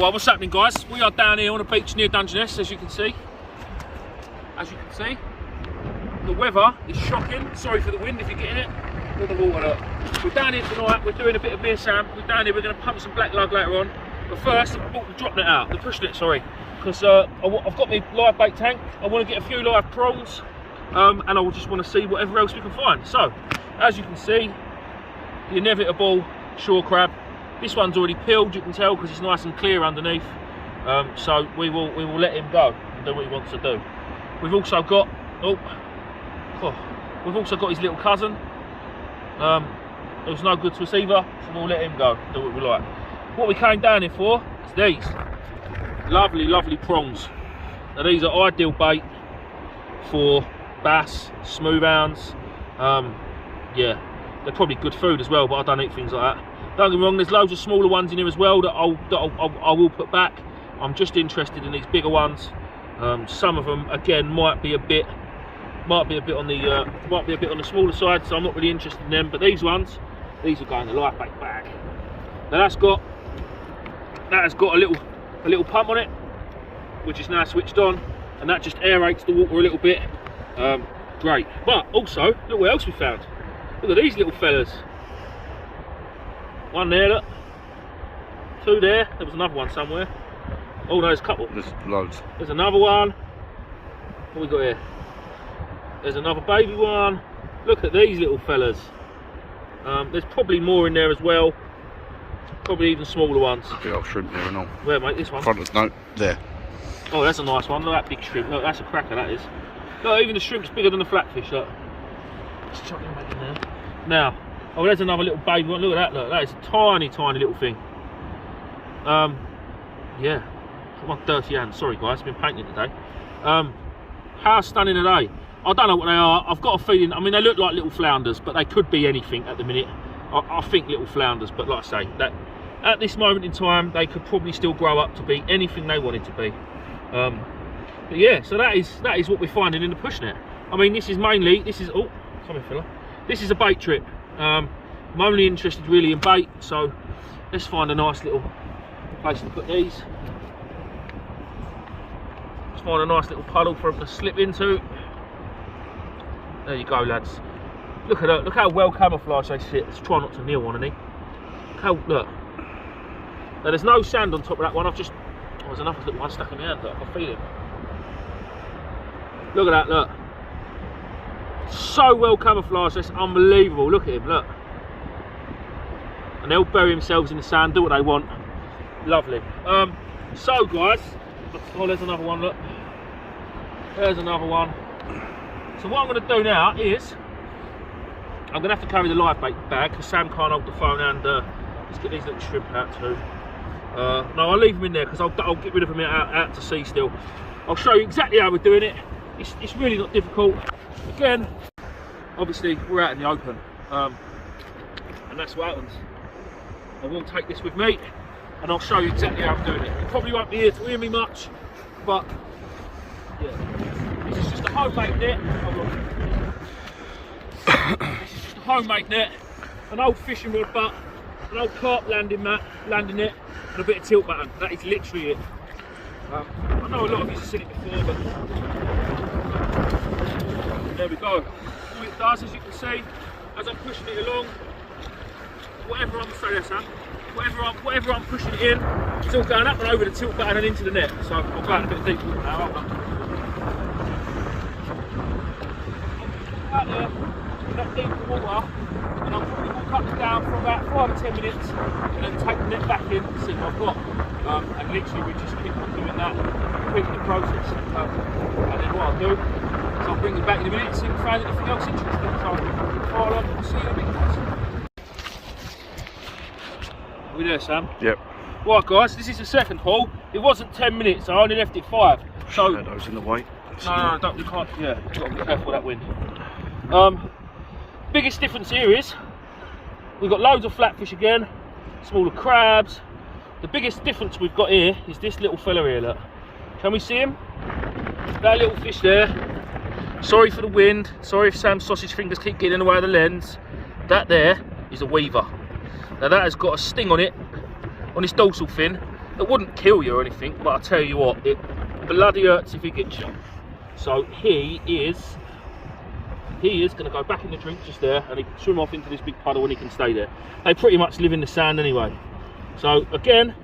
Well, what's happening, guys? We are down here on a beach near Dungeness, as you can see. The weather is shocking. Sorry for the wind if you're getting it. Look at the water. We're down here tonight. We're doing a bit of beer, Sam. We're down here. We're going to pump some black lug later on. But first, I've brought the drop net out, the push net, sorry. Because I've got my live bait tank. I want to get a few live prawns. And I just want to see whatever else we can find. So, as you can see, the inevitable shore crab. This one's already peeled, you can tell, because it's nice and clear underneath. So we will let him go and do what he wants to do. We've also got we've also got his little cousin. It was no good to us either, so we'll let him go, do what we like. What we came down here for is these lovely, lovely prawns. Now these are ideal bait for bass, smooth hounds. Yeah, they're probably good food as well, but I don't eat things like that. Don't get me wrong, there's loads of smaller ones in here as well that I will put back. I'm just interested in these bigger ones. Some of them again might be a bit on the smaller side, so I'm not really interested in them. But these ones, these will go in the live bait bag. Now that has got a little pump on it, which is now switched on, and that just aerates the water a little bit. Great. But also, look what else we found. Look at these little fellas. One there, look. Two there. There was another one somewhere. Oh no, there's a couple. There's loads. There's another one. What we got here? There's another baby one. Look at these little fellas. There's probably more in there as well. Probably even smaller ones. Big old shrimp there and all. Where, mate? This one? No, there. Oh, that's a nice one. Look at that big shrimp. Look, that's a cracker, that is. Look, even the shrimp's bigger than the flatfish, look. Let's chuck him back in there. Now, oh, there's another little baby one. Look at that, look. That is a tiny, tiny little thing. Yeah. My dirty hands. Sorry, guys. I've been painting today. How stunning are they? I don't know what they are. I've got a feeling. I mean, they look like little flounders, but they could be anything at the minute. I think little flounders, but like I say, that at this moment in time, they could probably still grow up to be anything they wanted to be. But yeah, so that is what we're finding in the push net. I mean, this is oh, come here, fella. This is a bait trip. I'm only interested really in bait, so let's find a nice little place to put these. Let's find a nice little puddle for them to slip into. There you go, lads. Look at that. Look how well camouflaged they sit. Let's try not to kneel on any. Look. Now there's no sand on top of that one. Oh, there's another little one stuck in the hand. Look, I can feel it. Look at that. Look. So well camouflaged. It's unbelievable. Look at him. Look. And they'll bury themselves in the sand, do what they want. Lovely. So guys. Oh, there's another one. Look. There's another one. So what I'm going to do now is I'm going to have to carry the live bait bag because Sam can't hold the phone, and let's get these little shrimp out too. No, I'll leave them in there because I'll get rid of them out to sea still. I'll show you exactly how we're doing it. It's really not difficult. Again, obviously we're out in the open, and that's what happens. I will take this with me and I'll show you exactly how I'm doing it. You probably won't be here to hear me much, but yeah. This is just a homemade net. This is just a homemade net, an old fishing rod butt, an old carp landing net, and a bit of tilt button. That is literally it. I know a lot of you have seen it before, but there we go. All it does, as you can see, as I'm pushing it along, whatever I'm pushing it in, it's all going up and over the tilt button and into the net. So I'll go out a bit deeper now. Out there in that deep water, and I'll probably walk up and down for about 5 or 10 minutes and then take the net back in and see what I've got. And literally we just keep on doing that, repeating the process. And then what I'll do is I'll bring you back in a minute and see if we found anything else interesting. So file on, we'll see you in a minute, guys. Are we there, Sam? Yep. Right guys, this is the second haul. It wasn't 10 minutes, I only left it 5. So shadows in the way. No, don't, you can't, yeah, you've got to be careful of that wind. Biggest difference here is we've got loads of flatfish again, smaller crabs. The biggest difference we've got here is this little fella here, look. Can we see him? That little fish there. Sorry for the wind, sorry if Sam's sausage fingers keep getting in the way of the lens. That there is a weaver. Now that has got a sting on it, on its dorsal fin, It wouldn't kill you or anything, but I tell you what, it bloody hurts if he gets you. So he is going to go back in the drink just there, and he can swim off into this big puddle and he can stay there. They pretty much live in the sand anyway. So again,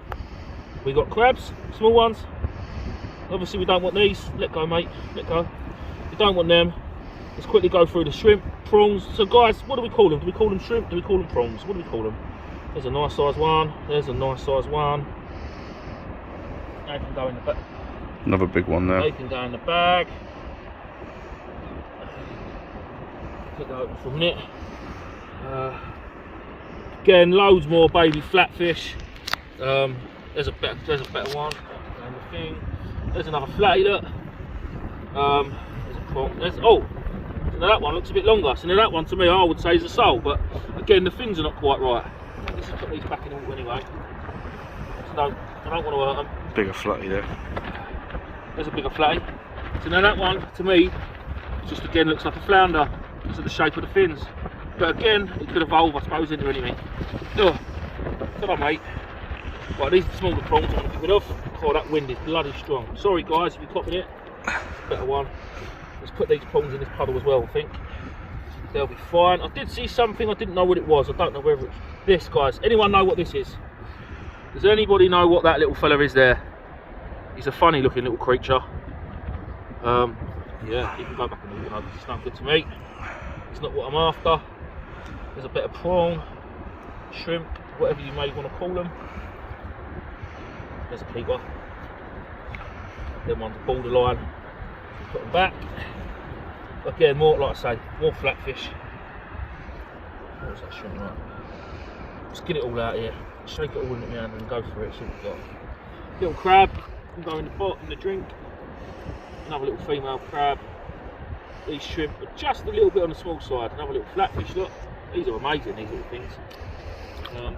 we got crabs, small ones. Obviously we don't want these. Let go, mate, let go. We don't want them. Let's quickly go through the shrimp, prawns. So guys, what do we call them? Do we call them shrimp? Do we call them prawns? What do we call them? There's a nice size one. There's a nice size one. They can go in the bag. Another big one there. They can go in the bag. Pick that open from it. Again, loads more baby flatfish. There's a better one. There's another flatty, look. There's a prawn. Now that one looks a bit longer. So now that one to me I would say is a sole, but again the fins are not quite right. Let's put these back in the water anyway. So I don't want to hurt them. Bigger flatty there. There's a bigger flatty. So now that one to me just again looks like a flounder because of the shape of the fins. But again, it could evolve I suppose into anything. Oh, come on mate. Right, these are the smaller prawns I'm going to get rid of. Oh, that wind is bloody strong. Sorry guys if you're copying it. It's a better one. Let's put these prawns in this puddle as well, I think. They'll be fine. I did see something, I didn't know what it was. I don't know whether it's this, guys. Anyone know what this is? Does anybody know what that little fella is there? He's a funny looking little creature. Yeah, he can go back in the water. It's not good to me. It's not what I'm after. There's a bit of prawn, shrimp, whatever you may want to call them. There's a keeper. Them ones are borderline. Put them back. Again, more, like I say, more flatfish. What was that shrimp like? Let's get it all out here. Shake it all in the hand and go for it. See what we've got. Little crab can go in the pot in the drink. Another little female crab. These shrimp are just a little bit on the small side. Another little flatfish, look. These are amazing, these little things. A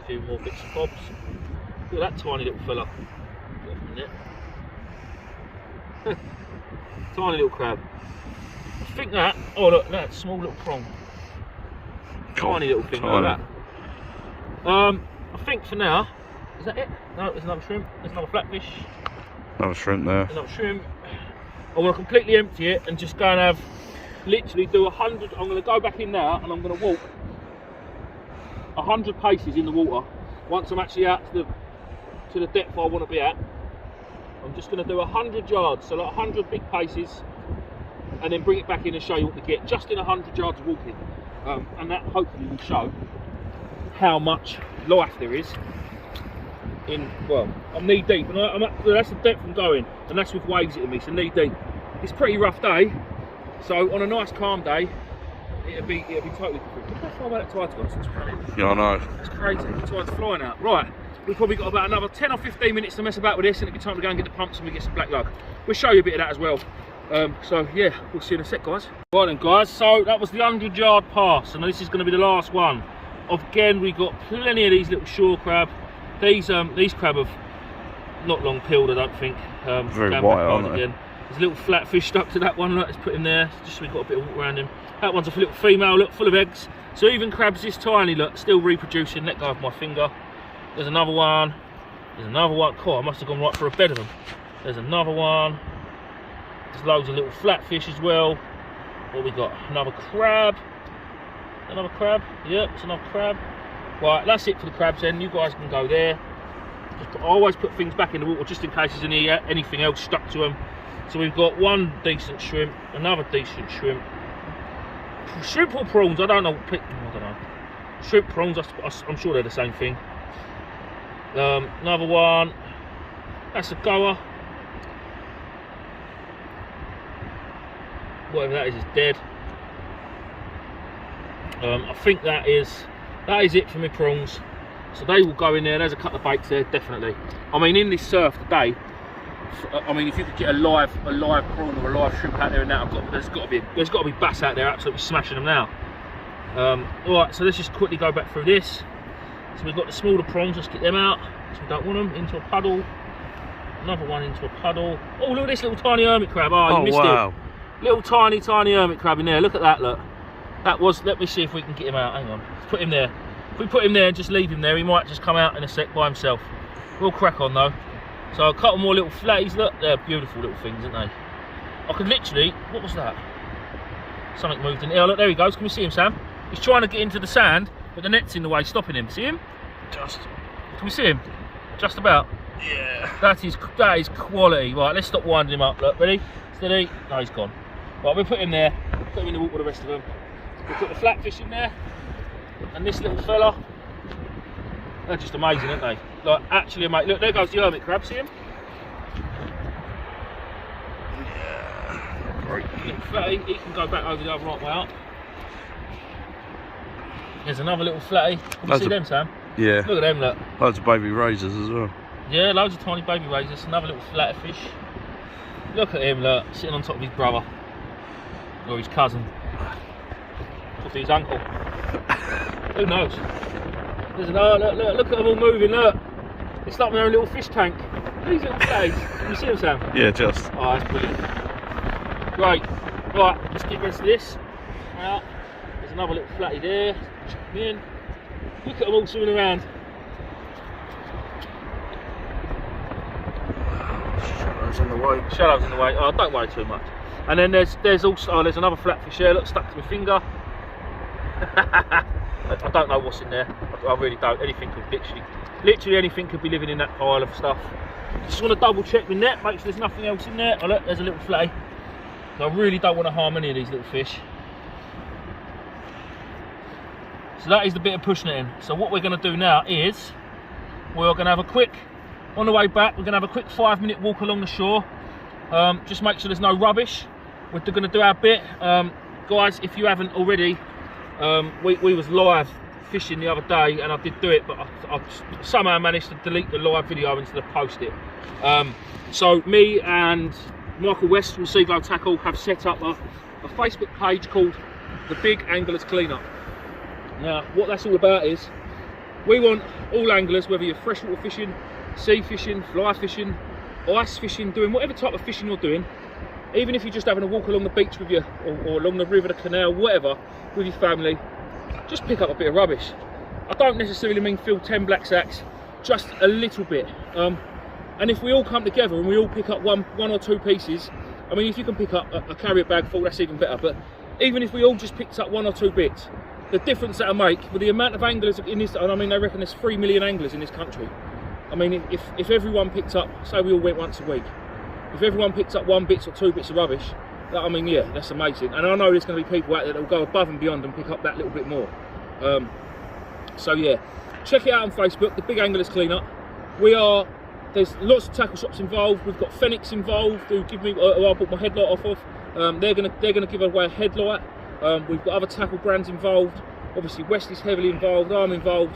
few more bits and bobs. Look at that tiny little fella. Tiny little crab. I think that, oh look, that small little prawn. Tiny little thing like that. I think for now, is that it? No, there's another shrimp, there's another flatfish. Another shrimp there. Another shrimp. I want to completely empty it and just go and have, literally do 100, I'm going to go back in now and I'm going to walk 100 paces in the water. Once I'm actually out to the depth I want to be at, I'm just going to do 100 yards, so like 100 big paces, and then bring it back in and show you what we get, just in 100 yards of walking. And that hopefully will show how much life there is in, well, I'm knee deep, and that's the depth I'm going, and that's with waves hitting me, so knee deep. It's a pretty rough day, so on a nice calm day, it'll be totally different. Look how far away that tide's gone since we're running. Yeah, I know. It's crazy, the tide's flying out. Right, we've probably got about another 10 or 15 minutes to mess about with this, and it'll be time to go and get the pumps and we get some black lug. We'll show you a bit of that as well. So yeah, we'll see you in a sec, guys. Right then, guys, so that was the 100-yard pass, and this is going to be the last one. Again, we got plenty of these little shore crab. These crab have not long peeled, I don't think. Very white, aren't they? Again. There's a little flatfish stuck to that one. Let's put him there, just so we've got a bit of water around him. That one's a little female, look, full of eggs. So even crabs this tiny, look, still reproducing. Let go of my finger. There's another one. There's another one. God, I must have gone right for a bed of them. There's another one. There's loads of little flatfish as well. What we got? Another crab. Another crab. Yep, it's another crab. Right, that's it for the crabs then. You guys can go there. I always put things back in the water just in case there's anything else stuck to them. So we've got one decent shrimp, another decent shrimp. Shrimp or prawns? I don't know. Shrimp, prawns, I'm sure they're the same thing. Another one. That's a goer. Whatever that is dead. I think that is it for my prawns. So they will go in there. There's a couple of baits there, definitely. I mean, in this surf today, I mean, if you could get a live prawn or a live shrimp out there and that, there's got to be bass out there absolutely smashing them now. All right, so let's just quickly go back through this. So we've got the smaller prawns. Let's get them out. So we don't want them into a puddle. Another one into a puddle. Oh, look at this little tiny hermit crab. Oh, you missed it. Little tiny hermit crab in there. Look at that. Look. That was. Let me see if we can get him out. Hang on. Let's put him there. If we put him there and just leave him there, he might just come out in a sec by himself. We'll crack on though. So a couple more little flatties, look, they're beautiful little things, aren't they? I could literally, what was that? Something moved in. Yeah, look, there he goes. Can we see him, Sam? He's trying to get into the sand, but the net's in the way, stopping him. See him? Just. Can we see him? Just about. Yeah. That is quality. Right, let's stop winding him up. Look, ready? Steady. No, he's gone. Right, we'll put him there. Put him in the water with the rest of them. We'll put the flatfish in there. And this little fella. They're just amazing, aren't they? Like, actually amazing. Look, there goes the hermit crab. See him? Yeah. Great. Little flatty. He can go back over the other right way up. There's another little flatty. Can you see them, Sam? Yeah. Look at them, look. Loads of baby razors as well. Yeah, loads of tiny baby razors. Another little flatfish. Look at him, look, sitting on top of his brother. Or his cousin. Or his uncle. Who knows? There's look at them all moving, look. It's like their own little fish tank. These little flatties. Can you see them, Sam? Yeah, just. Oh, that's brilliant. Right, right, let's get rid of this. Right. There's another little flatty there. Chuck him in. Look at them all swimming around. Shadow's in the way. Shadow's in the way. Oh, don't worry too much. And then there's also there's another flatfish there. Look, stuck to my finger. I don't know what's in there. I really don't. Anything could literally anything could be living in that pile of stuff. Just want to double check the net, make sure there's nothing else in there. Oh look, there's a little flatty. So I really don't want to harm any of these little fish. So that is the bit of pushing it in. So what we're going to do now is we're going to have a quick, on the way back, we're going to have a quick 5-minute walk along the shore. Just make sure there's no rubbish. We're going to do our bit. Guys, if you haven't already, we was live fishing the other day and I did do it, but I somehow managed to delete the live video instead of post it. So me and Michael West from Seaglow Tackle have set up a Facebook page called The Big Anglers Cleanup. Now, what that's all about is we want all anglers, whether you're freshwater fishing, sea fishing, fly fishing, ice fishing, doing whatever type of fishing you're doing, even if you're just having a walk along the beach with you, or along the river, the canal, whatever, with your family, just pick up a bit of rubbish. I don't necessarily mean fill 10 black sacks, just a little bit. And if we all come together and we all pick up one or two pieces, I mean, if you can pick up a carrier bag full, that's even better. But even if we all just picked up 1 or 2 bits, the difference that'll make with the amount of anglers in this, and I mean, they reckon there's 3 million anglers in this country. I mean, if everyone picked up, say we all went once a week, if everyone picked up 1 bit or 2 bits of rubbish, I mean, yeah, that's amazing. And I know there's going to be people out there that will go above and beyond and pick up that little bit more. So yeah, check it out on Facebook, The Big Anglers Cleanup. There's lots of tackle shops involved. We've got Phoenix involved, who give me, who I bought my headlight off of. They're gonna give away a headlight. We've got other tackle brands involved. Obviously, West is heavily involved. I'm involved.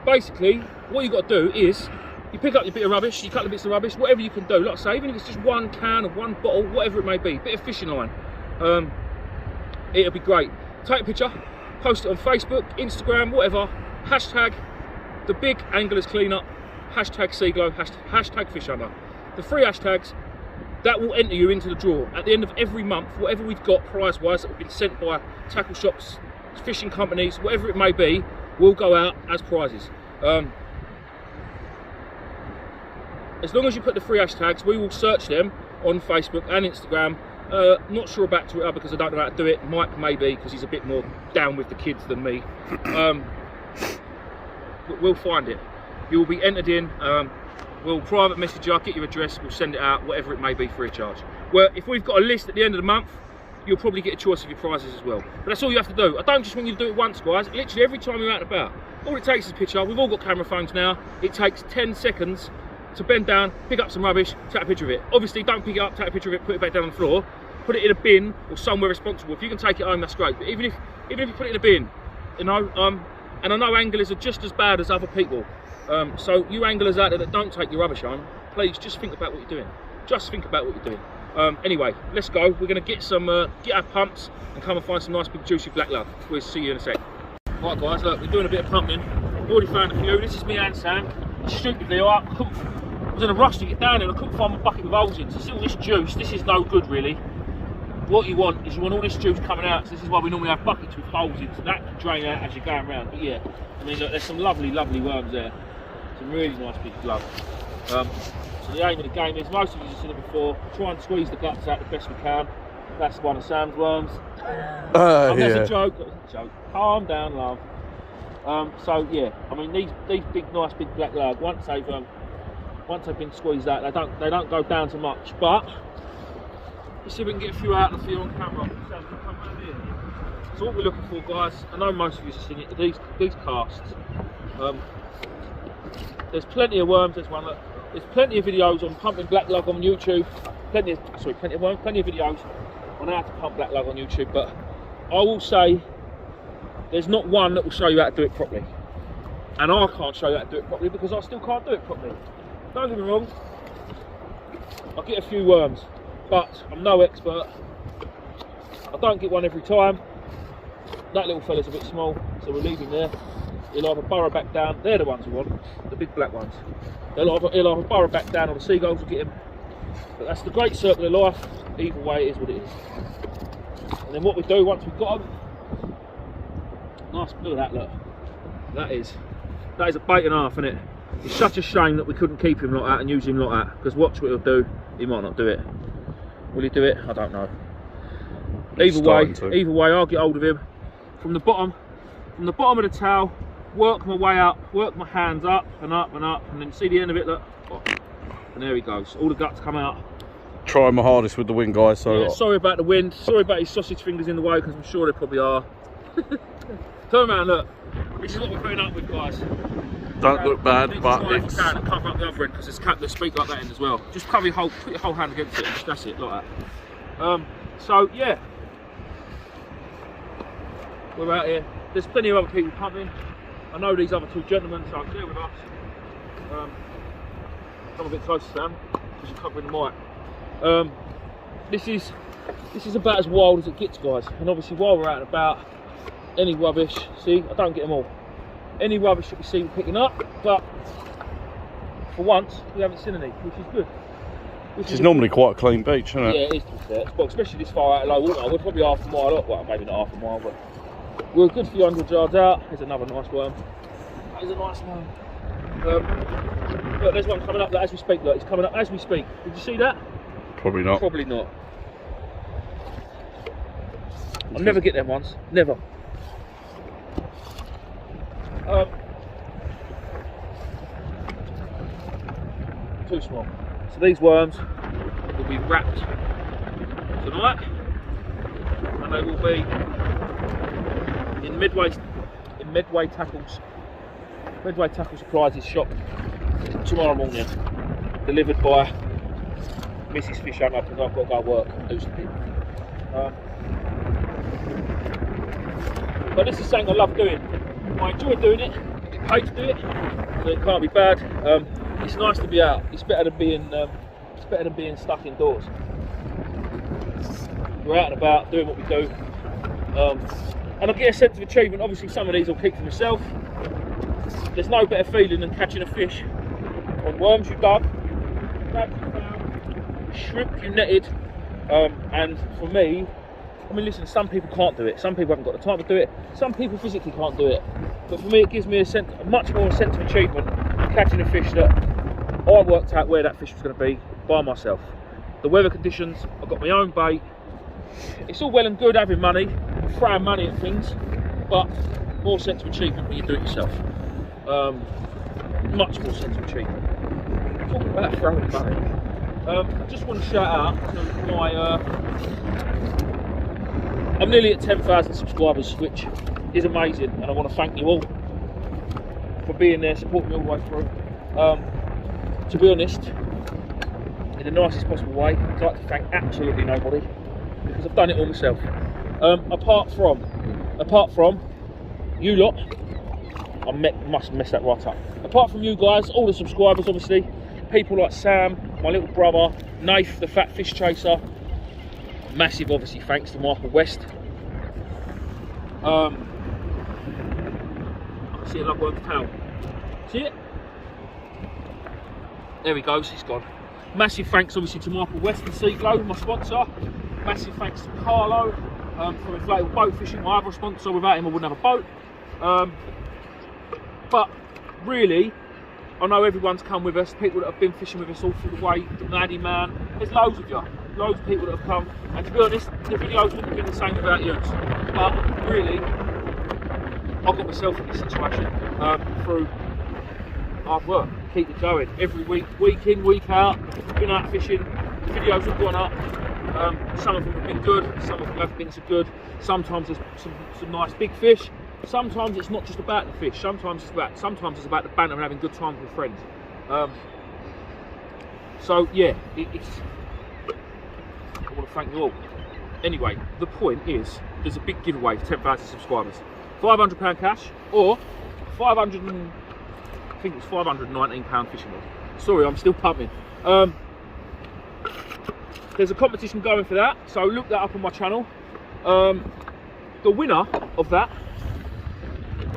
Basically, what you've got to do is you pick up your bit of rubbish, you cut the bits of rubbish, whatever you can do. Like I say, even if it's just 1 can or 1 bottle, whatever it may be, bit of fishing line, it'll be great. Take a picture, post it on Facebook, Instagram, whatever. Hashtag The Big Anglers Cleanup. Hashtag Seaglow, hashtag Fish Hunter. The 3 hashtags that will enter you into the draw at the end of every month. Whatever we've got prize wise that have been sent by tackle shops, fishing companies, whatever it may be, will go out as prizes. As long as you put the 3 hashtags, we will search them on Facebook and Instagram. Not sure about Twitter because I don't know how to do it. Mike maybe, because he's a bit more down with the kids than me. We'll find it. You'll be entered in. We'll private message you, get your address, we'll send it out, whatever it may be, free of charge. Well, if we've got a list at the end of the month, you'll probably get a choice of your prizes as well. But that's all you have to do. I don't just want you to do it once, guys. Literally every time you're out and about. All it takes is a picture. We've all got camera phones now. It takes 10 seconds to bend down, pick up some rubbish, take a picture of it. Obviously, don't pick it up, take a picture of it, put it back down on the floor, put it in a bin or somewhere responsible. If you can take it home, that's great. But even if you put it in a bin, you know, and I know anglers are just as bad as other people. So you anglers out there that don't take your rubbish home, please just think about what you're doing. Just think about what you're doing. Anyway, let's go. We're going to get our pumps and come and find some nice big juicy black lug. We'll see you in a sec. Right guys, look, we're doing a bit of pumping. We've already found a few. This is me and Sam. Stupidly, I was in a rush to get down there and I couldn't find my bucket with holes in. So see all this juice, this is no good really. What you want is all this juice coming out. So this is why we normally have buckets with holes in. So that can drain out as you're going around. But yeah, I mean look, there's some lovely, lovely worms there. Some really nice big lug. So the aim of the game is, most of you have seen it before, try and squeeze the guts out the best we can. That's one of Sam's worms. That's a joke. Calm down, love. So yeah, I mean these big, nice big black lug, once they've been squeezed out, they don't go down to much. But let's see if we can get a few out of the field on camera. Sam, can you come around here? So what we're looking for, guys, I know most of you have seen it, these casts. There's plenty of worms. There's plenty of videos on pumping black lug on YouTube. Plenty of worms, plenty of videos on how to pump black lug on YouTube. But I will say, there's not one that will show you how to do it properly. And I can't show you how to do it properly because I still can't do it properly. Don't get me wrong, I get a few worms, but I'm no expert. I don't get one every time. That little fella's a bit small, so we'll leave him there. He'll either burrow back down. They're the ones we want, the big black ones. He'll either burrow back down, or the seagulls will get him. But that's the great circle of life. Either way, it is what it is. And then what we do once we've got them, nice, look at that, look. That is a bait and a half, isn't it? It's such a shame that we couldn't keep him like that and use him like that, because watch what he'll do. He might not do it. Will he do it? I don't know. Either way, I'll get hold of him from the bottom of the towel, work my way up, work my hands up and up and up, and then see the end of it, look. Oh, and there he goes. All the guts come out. Trying my hardest with the wind, guys. So yeah, sorry about the wind. Sorry about his sausage fingers in the way, because I'm sure they probably are. Turn around, look. This is what we're putting up with, guys. Don't look bad, but it's... And cover up the other end, because there's cap that speak like that end as well. Just cover put your whole hand against it, and that's it, like that. So yeah, we're out here. There's plenty of other people pumping. I know these other two gentlemen, so clear with us. Come a bit closer, Sam, because you're covering the mic. This is about as wild as it gets, guys. And obviously, while we're out and about, any rubbish, see, I don't get them all. Any rubbish that we see we're picking up, but for once we haven't seen any, which is good. Which is normally quite a clean beach, isn't it? Yeah, it is, to be fair. But especially this far out of low water, we're probably half a mile up. Well, maybe not half a mile, but we're a good few 100 yards out. There's another nice worm. That is a nice worm. Look, there's one coming up as we speak. Look, it's coming up as we speak. Did you see that? Probably not. Probably not. I'll never get them ones. Never. Too small. So these worms will be wrapped tonight, and they will be in Medway Tackle Supplies' shop tomorrow morning, delivered by Mrs. Fish Owner, because I've got to go work and do something. But this is something I love doing. I enjoy doing it. I get paid to do it, so it can't be bad. It's nice to be out. It's better than being stuck indoors. We're out and about doing what we do, and I get a sense of achievement. Obviously, some of these I'll keep for myself. There's no better feeling than catching a fish on worms you dug, crabs you found, shrimp you netted, and for me, I mean, listen, some people can't do it. Some people haven't got the time to do it. Some people physically can't do it. But for me, it gives me much more sense of achievement catching a fish that I worked out where that fish was going to be by myself. The weather conditions, I've got my own bait. It's all well and good having money, throwing money at things, but more sense of achievement when you do it yourself. Much more sense of achievement. Talking about throwing money, I just want to shout out to my... I'm nearly at 10,000 subscribers, which is amazing, and I want to thank you all for being there, supporting me all the way through. To be honest, in the nicest possible way, I'd like to thank absolutely nobody, because I've done it all myself. Apart from you lot, I must mess that right up. Apart from you guys, all the subscribers, obviously, people like Sam, my little brother, Nath, the fat fish chaser. Massive, obviously, thanks to Michael West. I can see a lugworm's tail. See it? There he goes, he's gone. Massive thanks, obviously, to Michael West and Seaglow, my sponsor. Massive thanks to Carlo from Inflatable Boat Fishing, my other sponsor. Without him, I wouldn't have a boat. But really, I know everyone's come with us, people that have been fishing with us all through the way, Laddie man, there's loads of you, loads of people that have come, and to be honest, the videos wouldn't have been the same without you. But really, I got myself in this situation through hard work. Keep it going every week, week in, week out. Been out fishing, the videos have gone up. Some of them have been good, some of them haven't been so good. Sometimes there's some nice big fish. Sometimes it's not just about the fish. Sometimes it's about the banter and having good times with friends. So yeah, I want to thank you all. Anyway, the point is, there's a big giveaway for 10,000 subscribers. £500 cash or I think it's £519 fishing rod. Sorry, I'm still pumping. There's a competition going for that, so look that up on my channel. The winner of that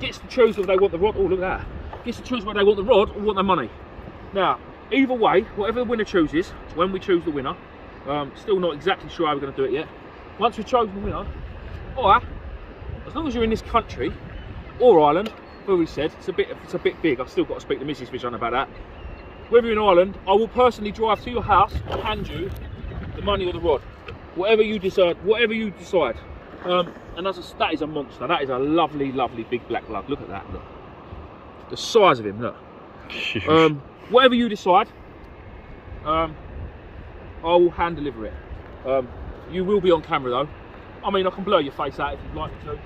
gets to choose whether they want the rod. Oh, look at that. Gets to choose whether they want the rod or want their money. Now, either way, whatever the winner chooses, when we choose the winner, still not exactly sure how we're going to do it yet. Once we've chosen the winner, or as long as you're in this country or Ireland, where we said it's a bit big. I've still got to speak to Mrs. Fish on about that. Whether you're in Ireland, I will personally drive to your house and hand you the money or the rod, whatever you decide. And that is a monster. That is a lovely, lovely big black lug. Look at that. Look, the size of him. Look. Whatever you decide, I will hand deliver it. You will be on camera though. I mean, I can blur your face out if you'd like me to.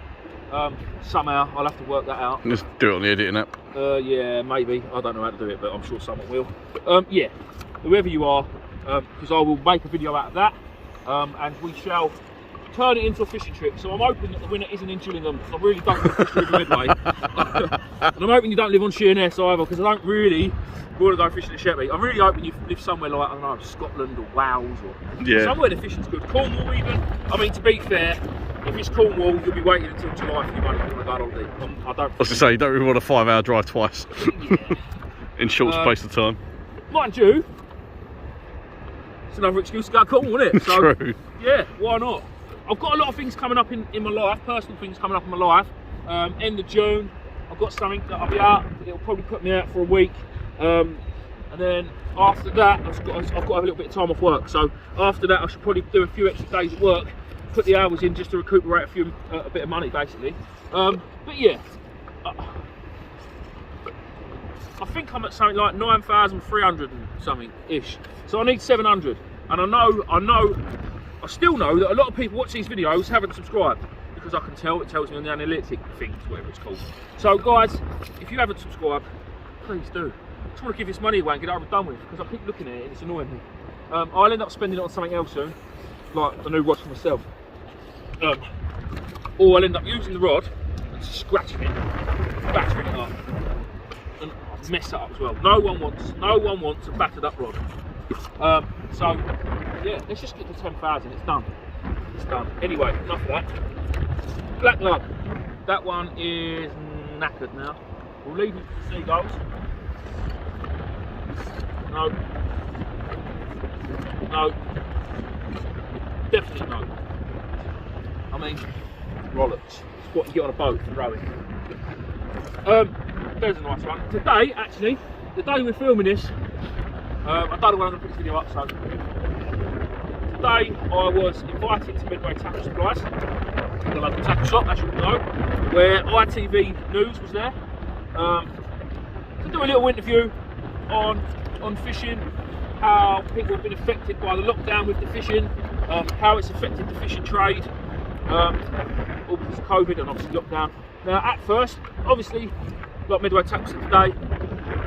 Somehow I'll have to work that out. Just do it on the editing app. Yeah, maybe. I don't know how to do it, but I'm sure someone will. Yeah, whoever you are, because I will make a video out of that, and we shall turn it into a fishing trip. So I'm hoping that the winner isn't in Gillingham, because I really don't want to fish River Medway. And I'm hoping you don't live on Sheerness either, because I don't really want to go fishing at Sheppey. I'm really hoping you live somewhere like, I don't know, Scotland or Wales, or somewhere the fishing's good. Cornwall even. I mean, to be fair, if it's Cornwall, you'll be waiting until July for your money if you want to go on holiday. I was going to say, you don't really want a 5-hour drive twice. Yeah. In short space of time. Mind you, it's another excuse to go Cornwall, isn't it? So, true. Yeah, why not? I've got a lot of things coming up in my life, personal things coming up in my life. End of June, I've got something that I'll be out. It'll probably put me out for a week. And then after that, I've got to have a little bit of time off work. So after that, I should probably do a few extra days at work, put the hours in just to recuperate a bit of money, basically. But yeah, I think I'm at something like 9,300 and something ish. So I need 700, and I still know that a lot of people watch these videos haven't subscribed, because I can tell. It tells me on the analytic things, whatever it's called. So guys, if you haven't subscribed, please do. I just want to give this money away and get it over and done with, because I keep looking at it and it's annoying me. I'll end up spending it on something else soon, like a new rod for myself. Or I'll end up using the rod and scratching it, battering it up, and I'll mess it up as well. No one wants a battered up rod. So yeah, let's just get to 10,000. It's done. It's done. Anyway, enough of that. Black lug. That one is knackered now. We'll leave it for the seagulls. No. No. Definitely no. I mean, rollocks. It's what you get on a boat for rowing. There's a nice one. Today, actually, the day we're filming this, I don't know when I'm going to put this video up, so today I was invited to Midway Tackle Supplies, the local tackle shop, as you know, where ITV News was there, to do a little interview on fishing, how people have been affected by the lockdown with the fishing, how it's affected the fishing trade, all because of COVID and obviously lockdown. Now at first, obviously, like Midway Tackle today,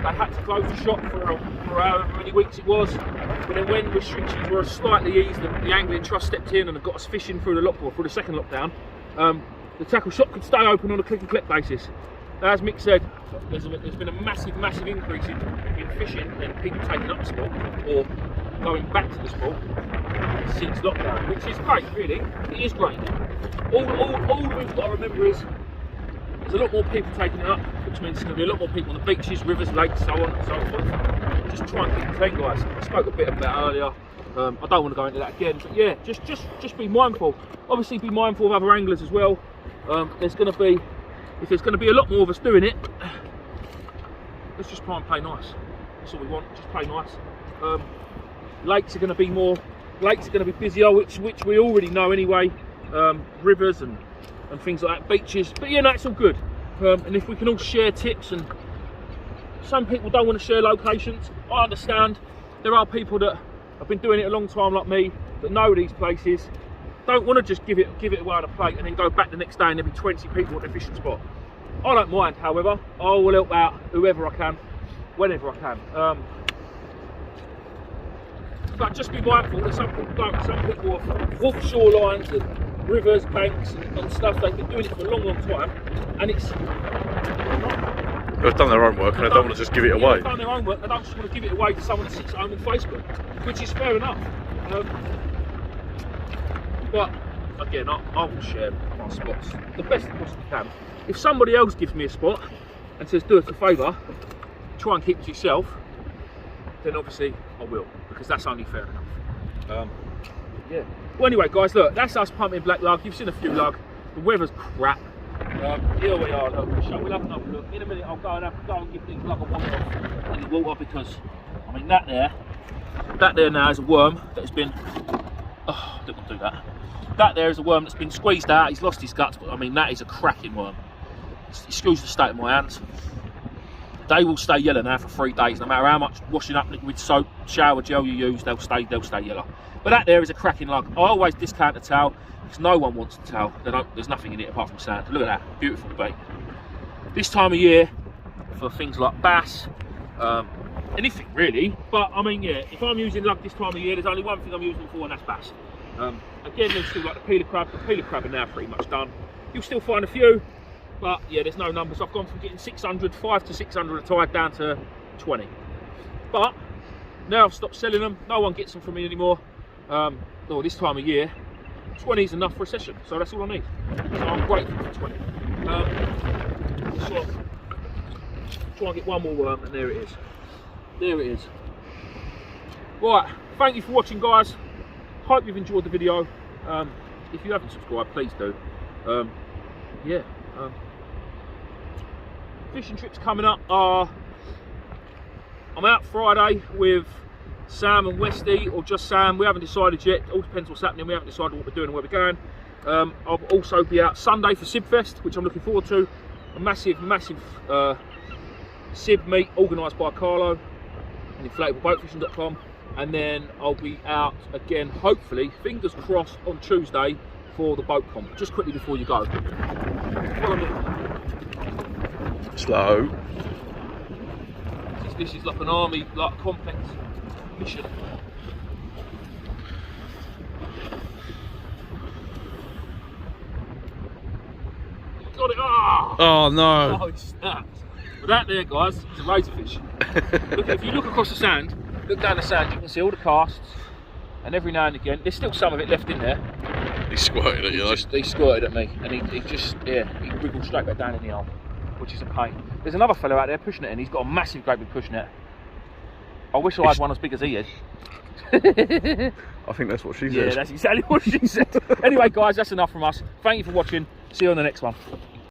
they had to close the shop for however many weeks it was, but then when restrictions were slightly eased and the Angling Trust stepped in and got us fishing through the second lockdown, the tackle shop could stay open on a click and collect basis. Now, as Mick said, there's been a massive increase in fishing and people taking up the sport or going back to the sport since lockdown, which is great, really. It is great. All we've got to remember is there's a lot more people taking it up, which means there's going to be a lot more people on the beaches, rivers, lakes, so on and so forth. Just try and keep it clean, guys. I spoke a bit about earlier. I don't want to go into that again, but yeah, just be mindful. Obviously, be mindful of other anglers as well. If there's going to be a lot more of us doing it, let's just try and play nice. That's all we want, just play nice. Lakes are going to be busier, which we already know anyway. Rivers and things like that, beaches. But yeah, no, it's all good. And if we can all share tips, and some people don't want to share locations, I understand. There are people that have been doing it a long time like me, that know these places, don't want to just give it away on a plate and then go back the next day and there'll be 20 people at their fishing spot. I don't mind, however. I will help out whoever I can, whenever I can. But just be mindful that some people don't. Some people have walked shorelines and rivers, banks and stuff. They've been doing it for a long, long time, and it's... They've done their own work and they don't want to just give it away. They've done their own work, they don't just want to give it away to someone that sits at home on Facebook, which is fair enough. But again, I will share my spots the best I possibly can. If somebody else gives me a spot and says do us a favour, try and keep it to yourself, then obviously I will, because that's only fair enough. Yeah. Well, anyway, guys, look, that's us pumping black lug. You've seen a few lug. The weather's crap. Here we are. Look, we'll have another look. In a minute, I'll go and give these lug a wash off in the water, because I mean that there now is a worm that has been. Oh, I didn't want to do that. That there is a worm that's been squeezed out. He's lost his guts, but I mean that is a cracking worm. Excuse the state of my hands. They will stay yellow now for 3 days. No matter how much washing up liquid soap, shower gel you use, they'll stay yellow. But that there is a cracking lug. I always discount the tail because no one wants the tail. There's nothing in it apart from sand. Look at that, beautiful bait. This time of year, for things like bass, anything really. But I mean, yeah, if I'm using lug this time of year, there's only one thing I'm using them for, and that's bass. Again, there's still like the peeler crab. The peeler crab are now pretty much done. You'll still find a few. But yeah, there's no numbers. I've gone from getting 600, 5 to 600 a tide down to 20. But now I've stopped selling them. No one gets them from me anymore. Well, this time of year, 20 is enough for a session. So that's all I need. So I'm grateful for 20. So try and get one more worm, and there it is. There it is. Right, thank you for watching, guys. Hope you've enjoyed the video. If you haven't subscribed, please do. Yeah. Fishing trips coming up are, I'm out Friday with Sam and Westy, or just Sam. We haven't decided yet. It all depends what's happening. We haven't decided what we're doing and where we're going. I'll also be out Sunday for Sibfest, which I'm looking forward to. A massive Sib meet organised by Carlo and inflatableboatfishing.com. And then I'll be out again, hopefully, fingers crossed, on Tuesday for the boat comp. Just quickly before you go. Follow me. Slow. This is like an army, like complex mission. Got it! Oh no! Oh, it snapped. But that there, guys, is a razorfish. Look, if you look across the sand, look down the sand, you can see all the casts, and every now and again, there's still some of it left in there. He squirted at you, though. He squirted at me, and he just, yeah, he wriggled straight back down in the hole, which is a pain. There's another fellow out there pushing it in. He's got a massive, great big push net. I wish I had one as big as he is. I think that's what she said. Yeah, that's exactly what she said. Anyway, guys, that's enough from us. Thank you for watching. See you on the next one.